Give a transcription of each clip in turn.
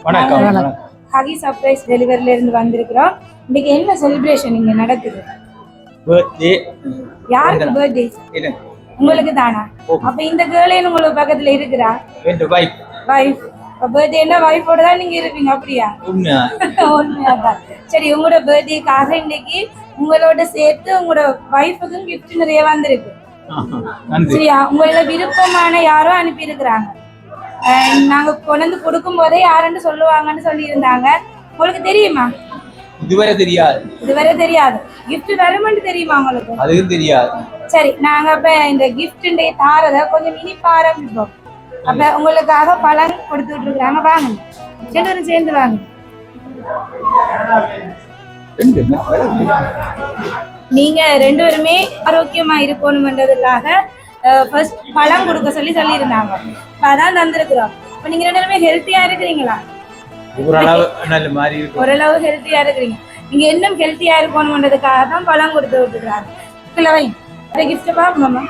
வணக்கம். ஹகி சர்ப்ரைஸ் டெலிவரில இருந்து வந்திருக்கிறோம். இன்னைக்கு என்ன செலிப்ரேஷன் இங்க நடக்குது? பர்த்டே. யாருக்கு பர்த்டே? உங்களுக்கு தானா? அப்ப இந்த கேர்ள் உங்களுக்கு பக்கத்துல இருக்குறா? என் வைஃப். வைஃப். பர்த்டேனா வைஃபோட தான் நீங்க இருப்பீங்க அப்படியா? உண்மையா? சரி, உங்களோட பர்த்டேக்காக இன்னைக்கு உங்களோட சேர்த்து உங்களோட வைஃபுக்கும் கிஃப்ட் நிறைய வந்திருக்கு. சரியா? உங்களோட விருப்பமான யாரோ அனுப்பி இருக்கிறாங்க. நாங்க கொண்டு கொடுக்கும் போதே யாருன்னு சொல்லுவாங்கன்னு சொல்லி இருந்தாங்க. உங்களுக்கு தெரியுமா? இதுவரை தெரியாது. கிஃப்ட் வரும்னு தெரியுமா உங்களுக்கு? அதுவும் தெரியாது. சரி, நாங்க அப்ப இந்த கிஃப்ட் தாரத கொஞ்சம் இனிப்ப ஆரம்பிப்போம். அப்ப உங்களுக்காக பழம் கொடுத்துட்டு இருக்காங்க. வாங்க, ரெண்டு சேர்ந்து வாங்க. நீங்க ரெண்டு பேருமே ஆரோக்கியமா இருக்கணும்ன்றதுக்காக ஃபர்ஸ்ட் பழம் கொடுக்க சொல்லி இருந்தாங்க. அதான் தந்திருக்கிறோம். இப்ப நீங்க ரெண்டு பேருமே ஹெல்த்தியா இருக்கிறீங்களா? ஓரளவு ஹெல்த்தியா இருக்கிறீங்க. நீங்க இன்னும் ஹெல்த்தியா இருக்கணும்ன்றதுக்காக தான் பழம் கொடுத்து விட்டுக்கிறாங்க. கிளவை கிஃப்ட் பாப்போமா?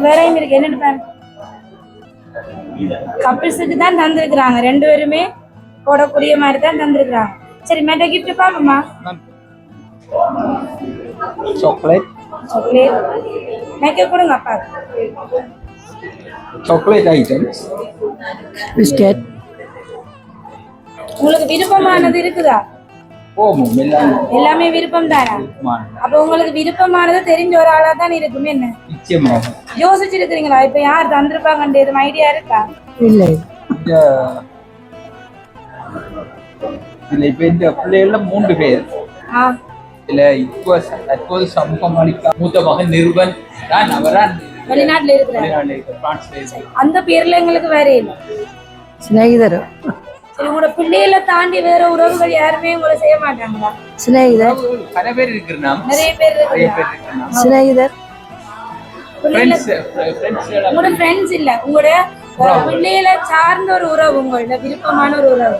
வேறையும் இருக்கு. என்னன்னு பாருங்க. கப்பிள்ஸுக்கு தான் தந்திருக்கிறாங்க. ரெண்டு பேருமே போடக்கூடிய மாதிரி தான் தந்திருக்கிறாங்க. சரி, மெட்ட கிஃப்ட் பாப்போமா? சாக்லேட் மேக்க கொடுங்க அப்பா. Chocolate items, biscuit. உங்களுக்கு விருப்பமானது இருக்குதா? எல்லாமே விருப்பம் தானா? அப்ப உங்களுக்கு விருப்பமானது தெரிஞ்ச ஒரு ஆளா தான் இருக்குமே. என்ன யோசிச்சிருக்கிறீங்களா? இப்ப யார் தந்திருப்பாங்க ஐடியா இருக்கா? இல்ல இல்ல. இப்ப இந்த பிள்ளைகள்ல 3 பேர். இல்ல, இப்போ தற்போது சமூகம் அளிக்க மூத்த மகன் நிருபன் தான். அவரான் வெளிநாட்டுல இருக்கிறார். அந்த பேர்ல எங்களுக்கு வேற இல்லை. சிநேகிதர். சரி, உங்களோட பிள்ளைகளை தாண்டி வேற உறவுகள் யாருமே உங்களை செய்ய மாட்டாங்களா? சிநேகிதர். நிறைய பேர் இருக்கிறோம். நிறைய பேர் சிநேகிதர். உங்களோட ஃப்ரெண்ட்ஸ் இல்ல, உங்களோட பிள்ளைகளை சார்ந்த ஒரு உறவு, உங்களோட விருப்பமான ஒரு உறவு.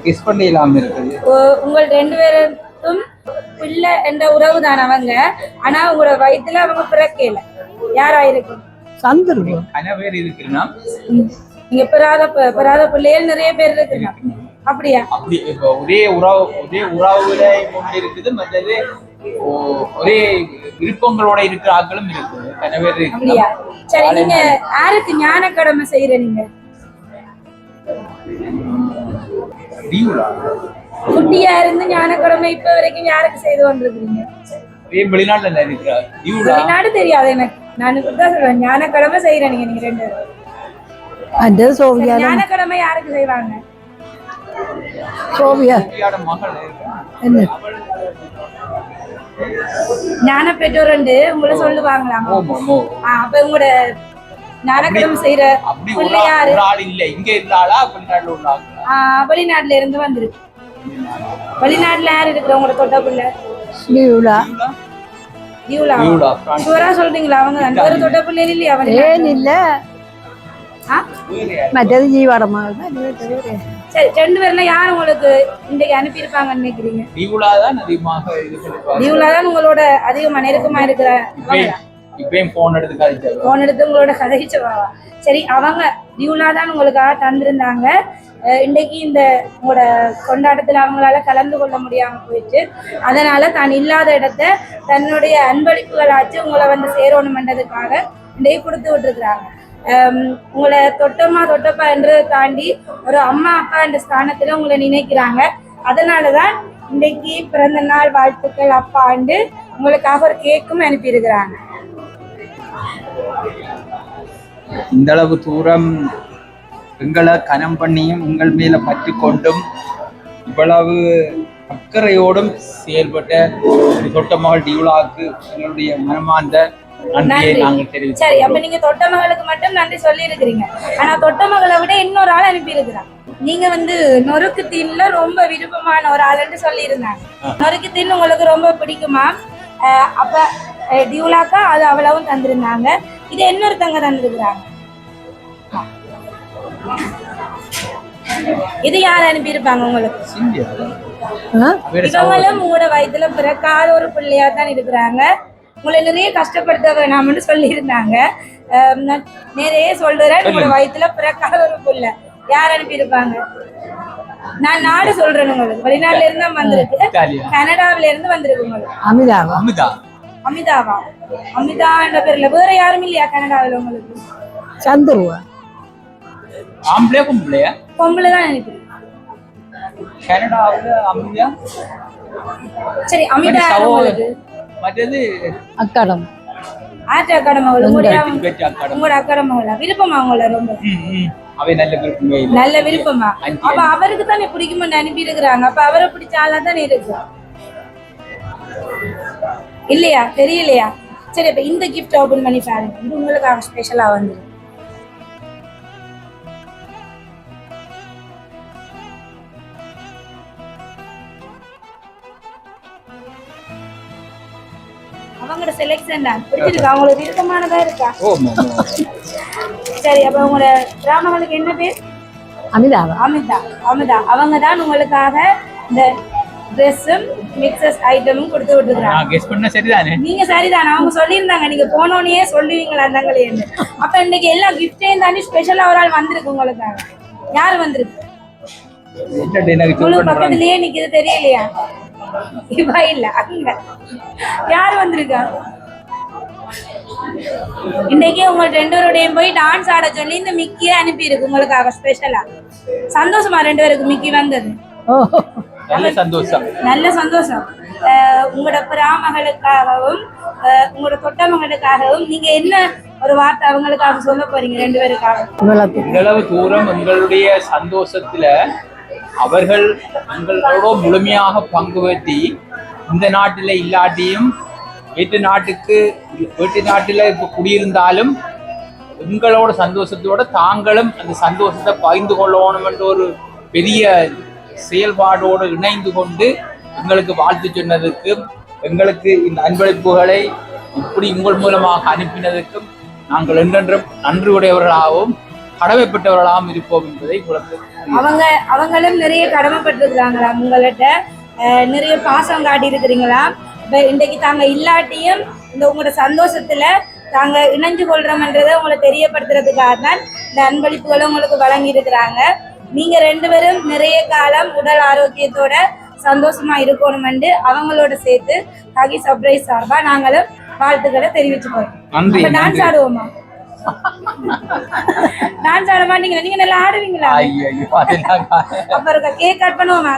கிஸ் பண்ணி இல்லாம இருக்குது. உங்கள் ரெண்டு பேருக்கும் பிள்ளை என்ற உறவு தான் அவங்க. ஆனா உங்களோட வயிற்றுல அவங்க பிறக்கல. யாரா இருக்கும்? சந்தர்ப்பம். நிறைய பேர் இருக்கிறோம். நீங்க பெறாத பிள்ளைகள் நிறைய பேர் இருக்கிறாங்க. அப்படியா? அப்படி ஒரே உறவுல கொண்டு இருக்குது. மற்றது ஒரே விருப்பங்களோட இருக்கிற ஆட்களும் இருக்குது. நிறைய பேர் இருக்கு. சரி, நீங்க யாருக்கு ஞான கடமை செய்யற? நீங்க குட்டியா இருந்து ஞான கடமை இப்ப வரைக்கும் யாருக்கு செய்து கொண்டிருக்கீங்க? வெளிநாடு தெரியாது எனக்கு. நான் இப்பதான் சொல்றேன், ஞான கடமை செய்யறேன். நீங்க ரெண்டு ஞான கடமை யாருக்கு செய்வாங்க? ஞான பெற்றோர் உங்களை சொல்லுவாங்களா? அப்ப உங்களோட ஞானக்கடமை செய்யற பிள்ளையாரு வெளிநாட்டுல இருந்து வந்துருக்கு. வெளிநாட்டுல யாரு இருக்கிற உங்களோட தொட்ட பிள்ளை? சொல்றீங்களா? அவங்க ஒரு தொட்ட பிள்ளை இல்லையா? ஏன் இல்ல, மற்றது ஜீவாடமா. சரி, ரெண்டு பேர்ல யார் உங்களுக்கு இன்றைக்கு அனுப்பி இருப்பாங்கன்னு நினைக்கிறீங்க? டியூலா தான் உங்களோட அதிகமா நெருக்கமா இருக்கிற. போன் எடுத்து உங்களோட கதைச்சவாவா? சரி, அவங்க டியூலா தான் உங்களுக்காக தந்திருந்தாங்க. இன்றைக்கு இந்த உங்களோட கொண்டாட்டத்துல அவங்களால கலந்து கொள்ள முடியாம போயிட்டு, அதனால தான் இல்லாத இடத்த தன்னுடைய அன்பளிப்புகளாச்சு உங்களை வந்து சேரணும்ன்றதுக்காக இன்றைக்கு கொடுத்து விட்டுருக்குறாங்க. உங்களை தொட்டப்பா என்றதை தாண்டி ஒரு அம்மா அப்பா என்ற ஸ்தானத்துல உங்களை நினைக்கிறாங்க. அதனாலதான் இன்றைக்கு பிறந்த நாள் வாழ்த்துக்கள் அப்பாண்டு உங்களுக்காக ஒரு கேக்கும் அனுப்பியிருக்கிறாங்க. இந்த அளவு தூரம் எங்களை கனம் பண்ணியும் உங்கள் மேல பற்றி கொண்டும் இவ்வளவு அக்கறையோடும் செயல்பட்ட தொட்ட மகள் டியூலாவுக்கு எங்களுடைய மனமார்ந்த நன்றியை நாங்கள் தெரிவிக்கிறோம். சரி, அப்ப நீங்க தொட்ட மகளுக்கு மட்டும் நன்றி சொல்லி இருக்கிறீங்க. ஆனா தொட்ட மகளை விட இன்னொரு ஆள் அனுப்பி இருக்கிறாங்க. நீங்க வந்து நொறுக்கு தீன்ல ரொம்ப விருப்பமான ஒரு ஆளுன்னு சொல்லி இருந்தாங்க. நொறுக்கு தீன் உங்களுக்கு ரொம்ப பிடிக்குமா? அப்ப டியூலாக்கா அது அவ்வளவும் தந்திருந்தாங்க. இது இன்னொருத்தங்க தந்திருக்கிறாங்க. இது யார் அனுப்பியிருப்பாங்க உங்களுக்கு? ஆ? அவரோட இவங்களும் உங்களோட வயதுல பிறக்காத ஒரு பிள்ளையா தான் இருக்கிறாங்க. உங்களை நிறைய கஷ்டப்படுத்த வேணாம்னு சொல்லியிருந்தாங்க. நான் நிறைய சொல்றேன், உங்களோட வயதுல பிறக்காத ஒரு பிள்ளை யார் அனுப்பியிருப்பாங்க? நான் நாடு சொல்றேன் உங்களுக்கு. வெளிநாட்டுல இருந்து தான் வந்திருக்கு, இத்தாலியா. கனடாவில இருந்து வந்திருக்கு உங்களுக்கு. அமிதாவா அமுதா அமிதாவா? அமிதா என்ற பேர்ல வேற யாரும் இல்லையா கனடாவில் உங்களுக்கு? சந்துருவா ஆம்பளையா பொம்பளையா? பொம்பளை தான் நினைக்கிறேன். கனடாவில் அமுதா. சரி, அமிதா யார் உங்களுக்கு? மற்றது அக்காடம் ஆற்று அக்காட மகள் உங்களுடைய பெற்ற அக்காடம். உங்களோட அக்காட மகளா? விருப்பமா உங்களை ரொம்ப? அவை நல்ல விருப்பமே இல்லை. நல்ல விருப்பமா? அப்ப அவருக்கு தானே பிடிக்கும்னு அனுப்பி இருக்கிறாங்க. அப்ப அவரை பிடிச்ச ஆளா தானே இருக்கு இல்லையா? தெரியலையா? சரி, அப்ப இந்த கிஃப்ட் ஓபன் பண்ணி பாருங்க. இது உங்களுக்காக ஸ்பெஷலா வந்து அவங்களோட செலெக்ஷன் தான். பிடிச்சிருக்கா? அவங்களுக்கு விருப்பமானதா இருக்கா? சரி, அப்ப உங்களோட கிராமங்களுக்கு என்ன பேர்? அமிதாவா அமிதா. அமிதா அவங்க தான் உங்களுக்காக இந்த ட்ரெஸ்ஸும் மிக்சஸ் ஐட்டமும் கொடுத்து விட்டுருக்காங்க. நான் கெஸ் பண்ண சரிதானே? நீங்க சரிதான். அவங்க சொல்லியிருந்தாங்க நீங்க போனோடனே சொல்லுவீங்களா இருந்தாங்களேன்னு. அப்ப இன்னைக்கு எல்லா கிஃப்டையும் தாண்டி ஸ்பெஷலா ஒரு ஆள் வந்திருக்கு உங்களுக்காக. யார் வந்திருக்கு? முழு பக்கத்துலயே நிக்குது, தெரியலையா? இவா இல்ல, அங்க யார் வந்திருக்கா? இன்னைக்கு உங்க ரெண்டு பேரோடையும் போய் டான்ஸ் ஆட சொல்லி இந்த மிக்கியை அனுப்பி இருக்கு உங்களுக்காக ஸ்பெஷலா. சந்தோஷமா ரெண்டு பேருக்கு மிக்கி வந்தது? ஓ நல்ல சந்தோஷம். நல்ல சந்தோஷம். உங்களோட பிராமகளுக்காகவும் உங்களோட தொட்ட மகளுக்காகவும் நீங்க என்ன ஒரு வார்த்தை அவங்களுக்காக சொல்ல போறீங்க ரெண்டு பேருக்காக? இவ்வளவு தூரம் எங்களுடைய சந்தோஷத்துல அவர்கள் எங்களோட முழுமையாக பங்கு பெற்றி இந்த நாட்டில இல்லாட்டியும் வீட்டு நாட்டில இப்ப குடியிருந்தாலும் எங்களோட சந்தோஷத்தோட தாங்களும் அந்த சந்தோஷத்தை பகிர்ந்து கொள்ளணும் என்ற ஒரு பெரிய செயல்பாடோடு இணைந்து கொண்டு எங்களுக்கு வாழ்த்து சொன்னதுக்கும் எங்களுக்கு இந்த அன்பளிப்புகளை இப்படி உங்கள் மூலமாக அனுப்பினதுக்கும் நாங்கள் என்றென்றும் நன்றி உடையவர்களாகவும் கடமைப்பட்டவர்களாகவும் இருப்போம் என்பதை உங்களுக்கு அவங்களும் நிறைய கடமைப்பட்டிருக்கிறாங்களா உங்கள்கிட்ட? நிறைய பாசம் காட்டி இருக்கிறீங்களா? இப்ப இன்றைக்கு தாங்க இல்லாட்டியும் இந்த உங்களோட சந்தோஷத்துல தாங்க இணைஞ்சு கொள்றோம்ன்றதை உங்களை தெரியப்படுத்துறதுக்காக தான் இந்த அன்பளிப்புகளும் உங்களுக்கு வழங்கி இருக்கிறாங்க. நீங்க ரெண்டு பேரும் நிறைய காலம் உடல் ஆரோக்கியத்தோட சந்தோஷமா இருக்கணும்னு அவங்களோட சேர்த்து ஹகி சர்ப்ரைஸ் சார்பா நாங்களும் வாழ்த்துக்களை தெரிவிச்சுக்கோம். டான்ஸ் ஆடுவோமா? டான்ஸ் ஆட மாட்டீங்களா? நீங்க நல்லா ஆடுவீங்களா? ஐயோ அப்ப கேக் கட் பண்ணுவோமா?